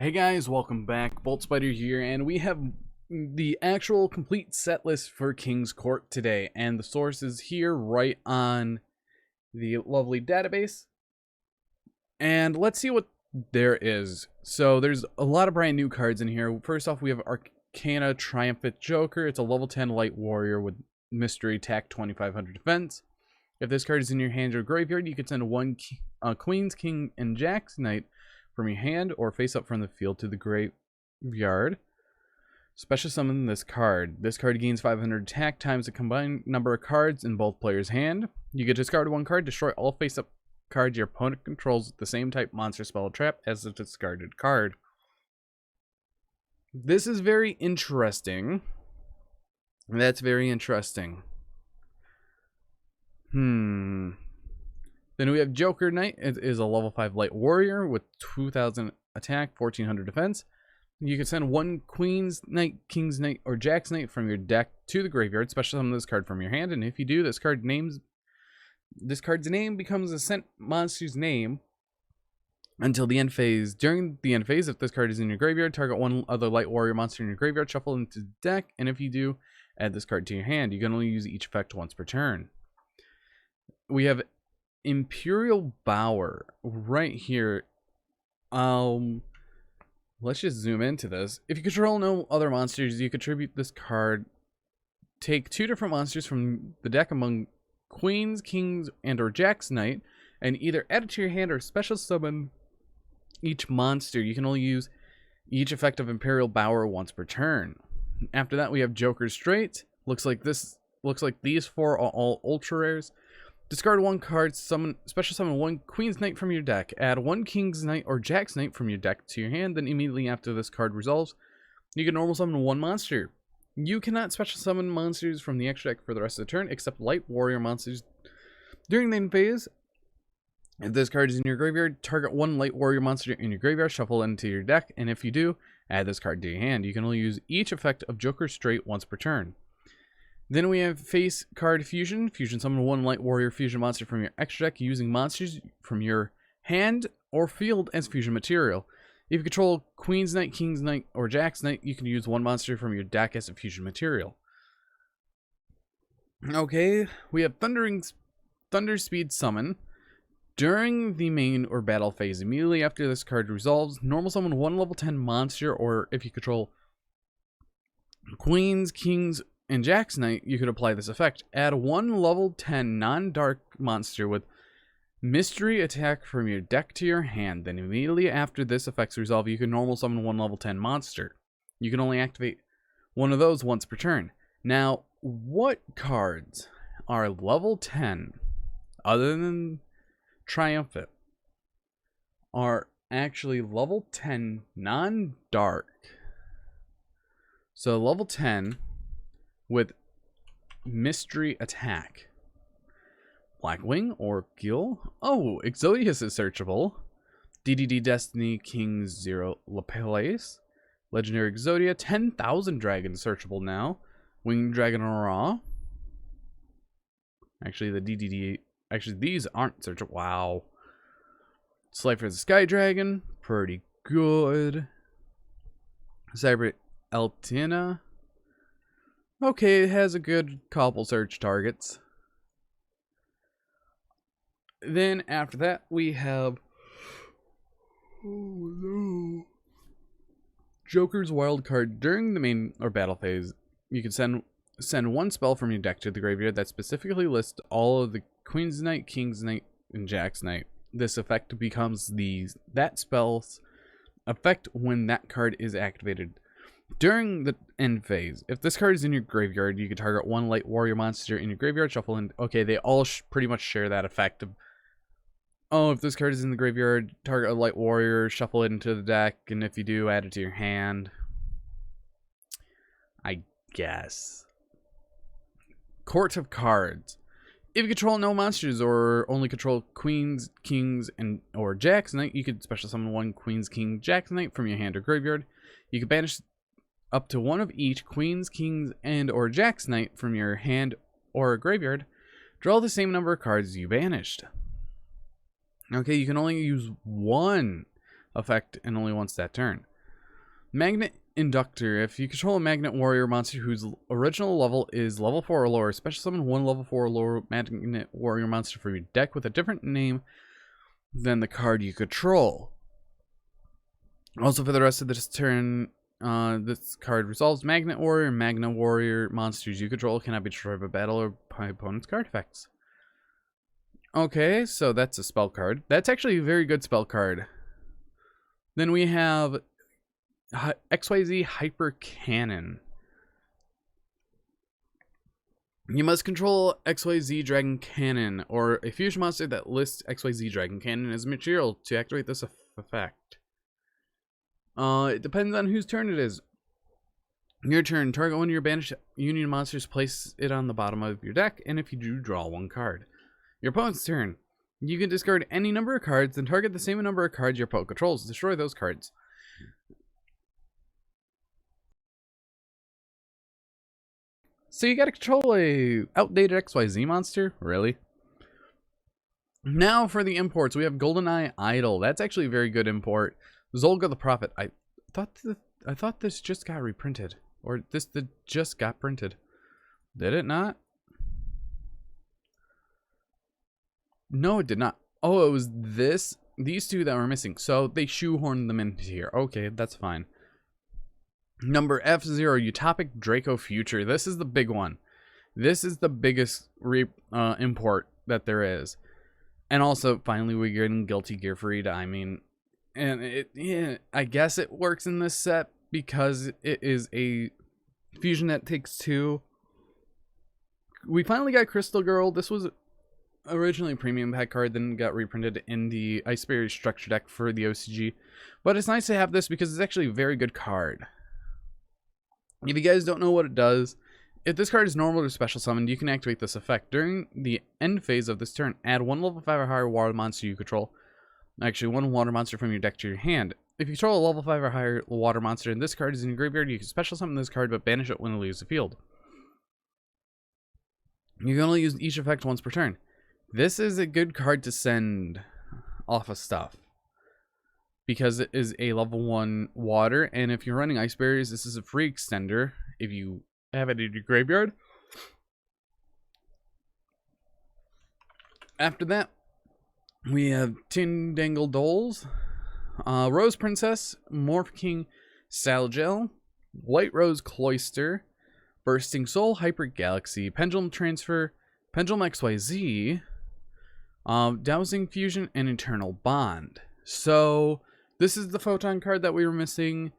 Hey guys, welcome back. Bolt Spider here, and we have the actual complete set list for King's Court today, and the source is here right on the lovely database. And let's see what there is. So there's a lot of brand new cards in here. First off, we have Arcana Triumphant Joker. It's a level 10 light warrior with mystery attack, 2500 defense. If this card is in your hand or graveyard, you can send one Queen's, King, and Jack's Knight from your hand or face up from the field to the graveyard. Special summon this card. This card gains 500 attack times the combined number of cards in both players' hand. You can discard one card, destroy all face-up cards your opponent controls with the same type monster, spell, or trap as the discarded card. This is very interesting. That's very interesting. Then we have Joker Knight. It is a level 5 light warrior with 2000 attack, 1400 defense. You can send one Queen's Knight, King's Knight, or Jack's Knight from your deck to the graveyard. Special summon this card from your hand, and if you do, this card's name becomes a sent monster's name until the end phase. During the end phase, if this card is in your graveyard, target one other light warrior monster in your graveyard, shuffle into the deck, and if you do, add this card to your hand. You can only use each effect once per turn. We have Imperial Bower right here. Let's just zoom into this. If you control no other monsters, you contribute this card. Take two different monsters from the deck among Queens, Kings, and or Jack's Knight, and either add it to your hand or special summon each monster. You can only use each effect of Imperial Bower once per turn. After that, we have Joker Straight. Looks like these four are all ultra rares. Discard one card, special summon one Queen's Knight from your deck. Add one King's Knight or Jack's Knight from your deck to your hand. Then immediately after this card resolves, you can normal summon one monster. You cannot special summon monsters from the extra deck for the rest of the turn, except light warrior monsters. During the end phase, if this card is in your graveyard, target one light warrior monster in your graveyard, shuffle into your deck, and if you do, add this card to your hand. You can only use each effect of Joker Straight once per turn. Then we have Face Card Fusion. Fusion summon one light warrior fusion monster from your extra deck using monsters from your hand or field as fusion material. If you control Queen's Knight, King's Knight, or Jack's Knight, you can use one monster from your deck as a fusion material. Okay, we have Thunder Speed Summon. During the main or battle phase, immediately after this card resolves, normal summon one level 10 monster, or if you control Queens, Kings, and Jack's Knight, you could apply this effect. Add one level 10 non-dark monster with mystery attack from your deck to your hand. Then immediately after this effect's resolve, you can normal summon one level 10 monster. You can only activate one of those once per turn. Now, what cards are level 10, other than Triumphant, are actually level 10 non-dark? So level 10 with mystery attack. Blackwing or Gil. Oh, Exodius is searchable. DDD Destiny King Zero Laplace. Legendary Exodia. 10,000 dragons searchable now. Winged Dragon Raw. Actually, the DDD. Actually, these aren't searchable. Wow. Slifer the Sky Dragon. Pretty good. Cyber Eltina. Okay, it has a good couple search targets. Then after that, we have Joker's Wild Card. During the main or battle phase, you can send one spell from your deck to the graveyard that specifically lists all of the Queen's Knight, King's Knight, and Jack's Knight. This effect becomes that spell's effect when that card is activated. During the end phase, if this card is in your graveyard, you can target one light warrior monster in your graveyard, shuffle in. Okay, they all pretty much share that effect of, oh, if this card is in the graveyard, target a light warrior, shuffle it into the deck, and if you do, add it to your hand. I guess. Court of Cards. If you control no monsters or only control Queens, Kings, or Jack's Knight, you could special summon one Queen's, King, Jack's Knight from your hand or graveyard. You can banish up to one of each Queen's, King's, and or Jack's Knight from your hand or graveyard. Draw the same number of cards you banished. Okay, you can only use one effect and only once that turn. Magnet Inductor. If you control a Magnet Warrior monster whose original level is level 4 or lower, special summon one level 4 or lower Magnet Warrior monster from your deck with a different name than the card you control. Also, for the rest of this turn, this card resolves Magnet Warrior and Magna Warrior monsters you control cannot be destroyed by battle or by opponent's card effects. Okay, so that's a spell card. That's actually a very good spell card. Then we have XYZ Hyper Cannon. You must control XYZ Dragon Cannon or a fusion monster that lists XYZ Dragon Cannon as material to activate this effect. It depends on whose turn it is. Your turn, target one of your banished union monsters, place it on the bottom of your deck, and if you do, draw one card. Your opponent's turn. You can discard any number of cards, then target the same number of cards your opponent controls. Destroy those cards. So you gotta control a outdated XYZ monster? Really? Now for the imports, we have GoldenEye Idol. That's actually a very good import. Zolga the Prophet. I thought this just got reprinted. Or this just got printed. Did it not? No, it did not. Oh, it was these two that were missing. So they shoehorned them into here. Okay, that's fine. Number F0, Utopic Draco Future. This is the big one. This is the biggest import that there is. And also, finally, we're getting Guilty Gear Freed. I mean, and yeah, I guess it works in this set because it is a fusion that takes two. We finally got Crystal Girl. This was originally a premium pack card, then got reprinted in the Ice Berry structure deck for the OCG. But it's nice to have this because it's actually a very good card. If you guys don't know what it does, if this card is normal or special summoned, you can activate this effect. During the end phase of this turn, add one level 5 or higher water monster you control. Actually, one water monster from your deck to your hand. If you control a level 5 or higher water monster and this card is in your graveyard, you can special summon this card but banish it when it leaves the field. You can only use each effect once per turn. This is a good card to send off of stuff because it is a level 1 water, and if you're running Ice Berries, this is a free extender if you have it in your graveyard. After that, we have Tindangle Doles, Rose Princess, Morph King Salgel, White Rose Cloister, Bursting Soul, Hyper Galaxy, Pendulum Transfer, Pendulum XYZ, Dowsing Fusion, and Eternal Bond. So this is the Photon card that we were missing.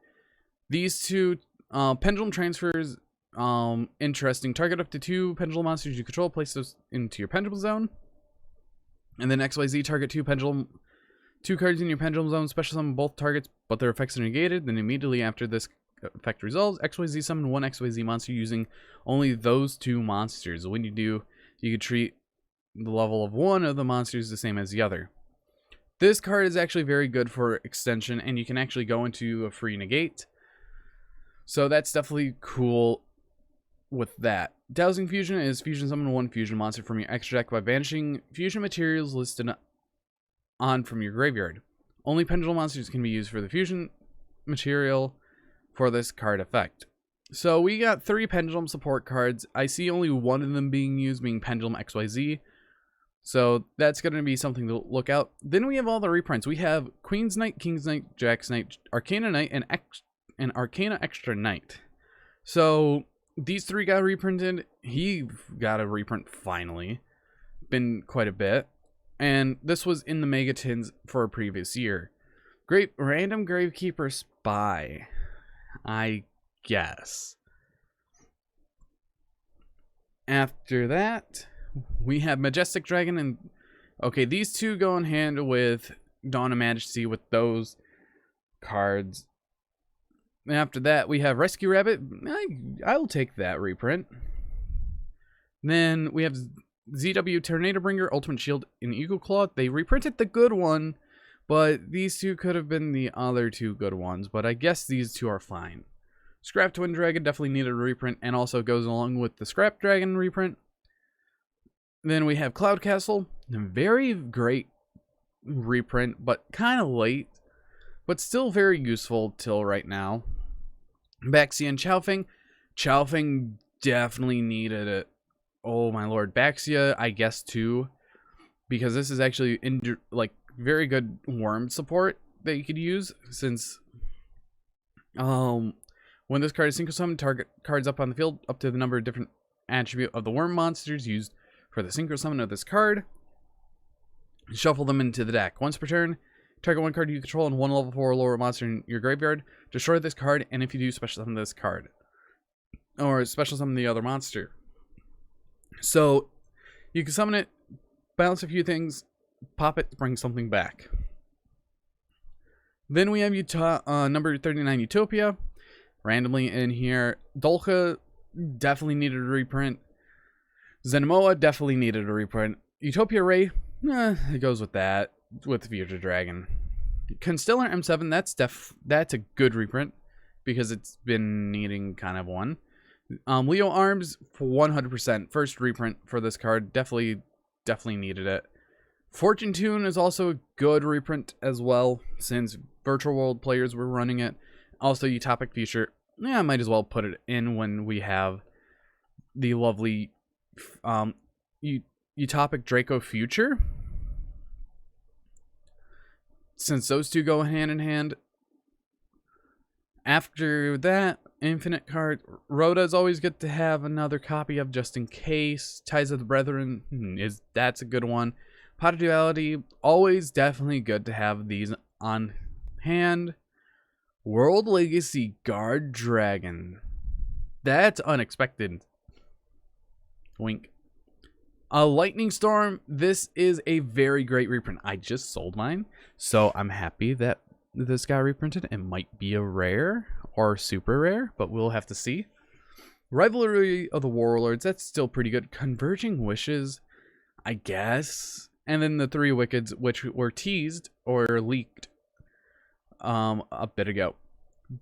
These two Pendulum Transfers, interesting. Target up to 2 Pendulum monsters you control, place those into your Pendulum Zone. And then XYZ, target 2 cards in your Pendulum Zone, special summon both targets, but their effects are negated. Then immediately after this effect resolves, XYZ summon one XYZ monster using only those 2 monsters. When you do, you can treat the level of one of the monsters the same as the other. This card is actually very good for extension, and you can actually go into a free negate. So that's definitely cool with that. Dowsing Fusion is fusion summon one fusion monster from your extra deck by banishing fusion materials listed on from your graveyard. Only pendulum monsters can be used for the fusion material for this card effect. So we got 3 pendulum support cards. I see only one of them being used, being Pendulum XYZ. So that's going to be something to look out. Then we have all the reprints. We have Queen's Knight, King's Knight, Jack's Knight, Arcana Knight, and Arcana Extra Knight. So these 3 got reprinted. He got a reprint finally. Been quite a bit. And this was in the Mega Tins for a previous year. Great Random Gravekeeper Spy, I guess. After that, we have Majestic Dragon, and okay, these 2 go in hand with Dawn of Majesty with those cards. After that, we have Rescue Rabbit. I'll take that reprint. Then we have ZW Tornado Bringer, Ultimate Shield, and Eagle Claw. They reprinted the good one, but these 2 could have been the other 2 good ones, but I guess these 2 are fine. Scrap Twin Dragon definitely needed a reprint, and also goes along with the Scrap Dragon reprint. Then we have Cloud Castle, a very great reprint, but kind of late, but still very useful till right now. Baxia and Chaofeng. Chaofeng definitely needed it. Oh my lord. Baxia, I guess too, because this is actually like very good worm support that you could use, since when this card is synchro summoned, target cards up on the field up to the number of different attribute of the worm monsters used for the synchro summon of this card. Shuffle them into the deck. Once per turn, target one card you control and one level 4 or lower monster in your graveyard. Destroy this card, and if you do, special summon this card. Or special summon the other monster. So, you can summon it, bounce a few things, pop it, bring something back. Then we have number 39, Utopia. Randomly in here. Dolka definitely needed a reprint. Zenemoa definitely needed a reprint. Utopia Ray, it goes with that, with Future Dragon. Constellar M7, that's a good reprint, because it's been needing kind of one. Leo Arms, for 100%, first reprint for this card, definitely needed it. Fortune Tune is also a good reprint as well, since Virtual World players were running it. Also, Utopic Future, I might as well put it in when we have the lovely Utopic Draco Future, since those two go hand in hand. After that, Infinite card. Rhoda is always good to have another copy of, just in case. Ties of the Brethren, that's a good one. Pot of Duality, always definitely good to have these on hand. World Legacy Guard Dragon, that's unexpected. Wink. A Lightning Storm, this is a very great reprint. I just sold mine, so I'm happy that this got reprinted. It might be a rare or super rare, but we'll have to see. Rivalry of the Warlords, that's still pretty good. Converging Wishes, I guess. And then the Three Wickeds, which were teased or leaked a bit ago.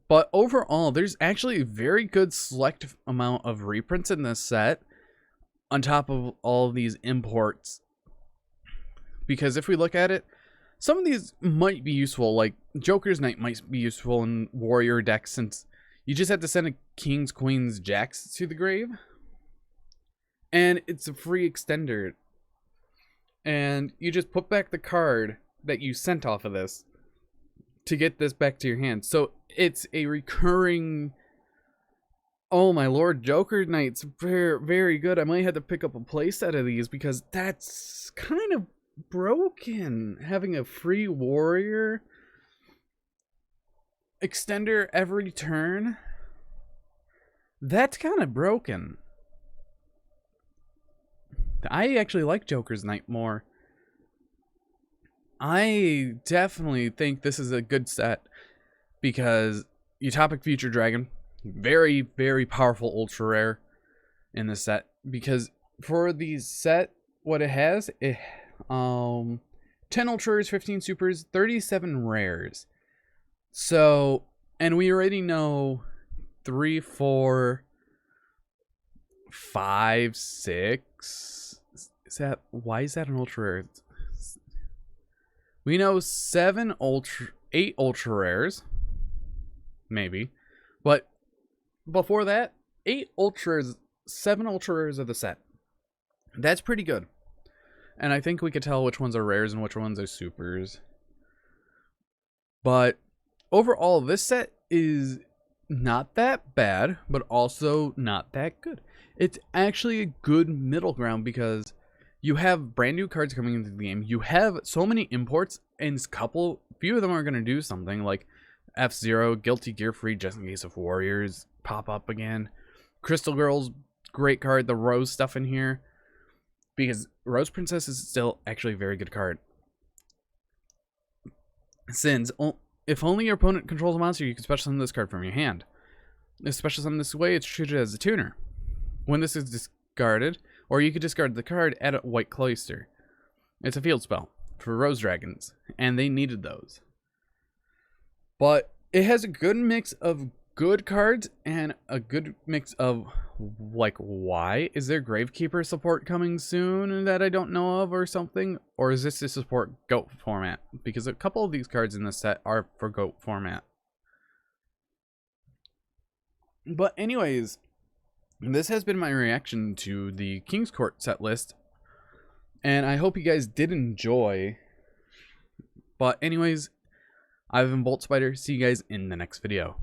But overall, there's actually a very good select amount of reprints in this set, on top of all of these imports. Because if we look at it, some of these might be useful, like Joker's Knight might be useful in warrior decks, since you just have to send a Kings, Queens, Jacks to the grave. And it's a free extender. And you just put back the card that you sent off of this to get this back to your hand. So it's a recurring... Oh my lord, Joker Knight's very, very good. I might have to pick up a playset of these, because that's kind of broken. Having a free warrior extender every turn, that's kind of broken. I actually like Joker's Knight more. I definitely think this is a good set, because Utopic Future Dragon, very, very powerful ultra rare in this set, because for the set, what it has, 10 ultra rares, 15 supers, 37 rares. So, and we already know 3, 4, 5, 6. Why is that an ultra rare? We know 8 ultra rares, maybe, but before that, 8 ultras, 7 ultra rares of the set. That's pretty good. And I think we could tell which ones are rares and which ones are supers. But overall, this set is not that bad, but also not that good. It's actually a good middle ground, because you have brand new cards coming into the game. You have so many imports, and few of them are going to do something, like F-Zero, Guilty Gear Free, just in case of Warriors pop up again. Crystal Girls, great card. The Rose stuff in here, because Rose Princess is still actually a very good card. Since if only your opponent controls a monster, you can special summon this card from your hand. If special summon this way, it's treated as a tuner. When this is discarded, or you could discard the card, add a White Cloister. It's a field spell for Rose Dragons, and they needed those. But it has a good mix of good cards and a good mix of, like, why? Is there Gravekeeper support coming soon that I don't know of or something? Or is this to support GOAT format? Because a couple of these cards in this set are for GOAT format. But anyways, this has been my reaction to the King's Court set list, and I hope you guys did enjoy. But anyways, I've been Bolt Spider. See you guys in the next video.